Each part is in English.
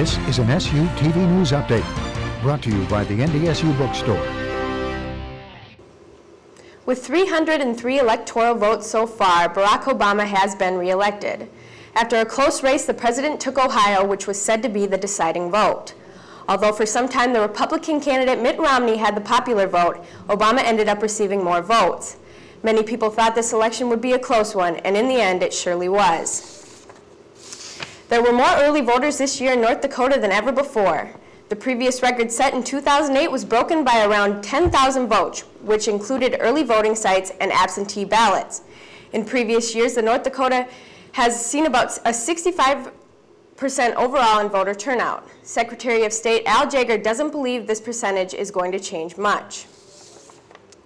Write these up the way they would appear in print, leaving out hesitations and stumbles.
This is an SU TV News Update, brought to you by the NDSU Bookstore. With 303 electoral votes so far, Barack Obama has been re-elected. After a close race, the president took Ohio, which was said to be the deciding vote. Although for some time the Republican candidate Mitt Romney had the popular vote, Obama ended up receiving more votes. Many people thought this election would be a close one, and in the end, it surely was. There were more early voters this year in North Dakota than ever before. The previous record set in 2008 was broken by around 10,000 votes, which included early voting sites and absentee ballots. In previous years, the North Dakota has seen about a 65% overall in voter turnout. Secretary of State Al Jaeger doesn't believe this percentage is going to change much.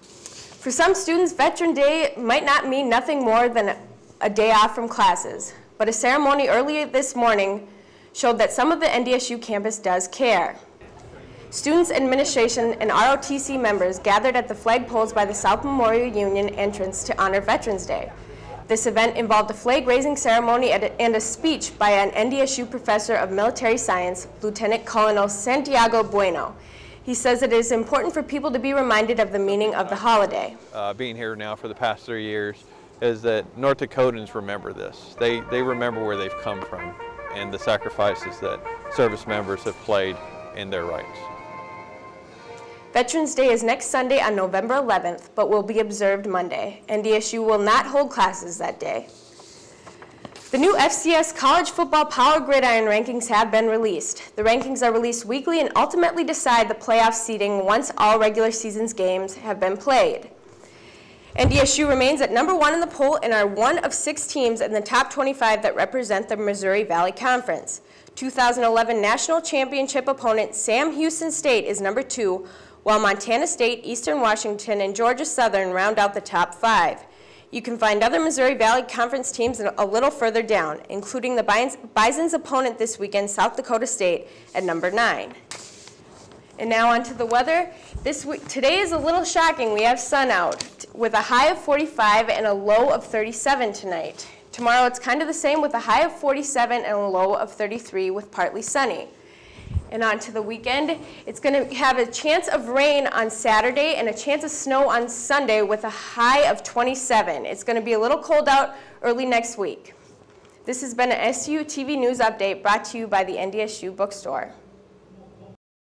For some students, Veteran Day might not mean nothing more than a day off from classes, but a ceremony earlier this morning showed that some of the NDSU campus does care. Students, administration, and ROTC members gathered at the flagpoles by the South Memorial Union entrance to honor Veterans Day. This event involved a flag-raising ceremony and a speech by an NDSU professor of military science, Lieutenant Colonel Santiago Bueno. He says it is important for people to be reminded of the meaning of the holiday. Being here now for the past 3 years is that North Dakotans remember this. They remember where they've come from and the sacrifices that service members have played in their rights. Veterans Day is next Sunday on November 11th, but will be observed Monday. NDSU will not hold classes that day. The new FCS College Football Power Gridiron rankings have been released. The rankings are released weekly and ultimately decide the playoff seeding once all regular season's games have been played. NDSU remains at #1 in the poll and are one of 6 teams in the top 25 that represent the Missouri Valley Conference. 2011 national championship opponent Sam Houston State is #2, while Montana State, Eastern Washington, and Georgia Southern round out the top 5. You can find other Missouri Valley Conference teams a little further down, including the Bison's opponent this weekend, South Dakota State, at #9. And now on to the weather. Today is a little shocking. We have sun out with a high of 45 and a low of 37 tonight. Tomorrow it's kind of the same with a high of 47 and a low of 33 with partly sunny. And on to the weekend. It's going to have a chance of rain on Saturday and a chance of snow on Sunday with a high of 27. It's going to be a little cold out early next week. This has been an SU TV News Update brought to you by the NDSU Bookstore.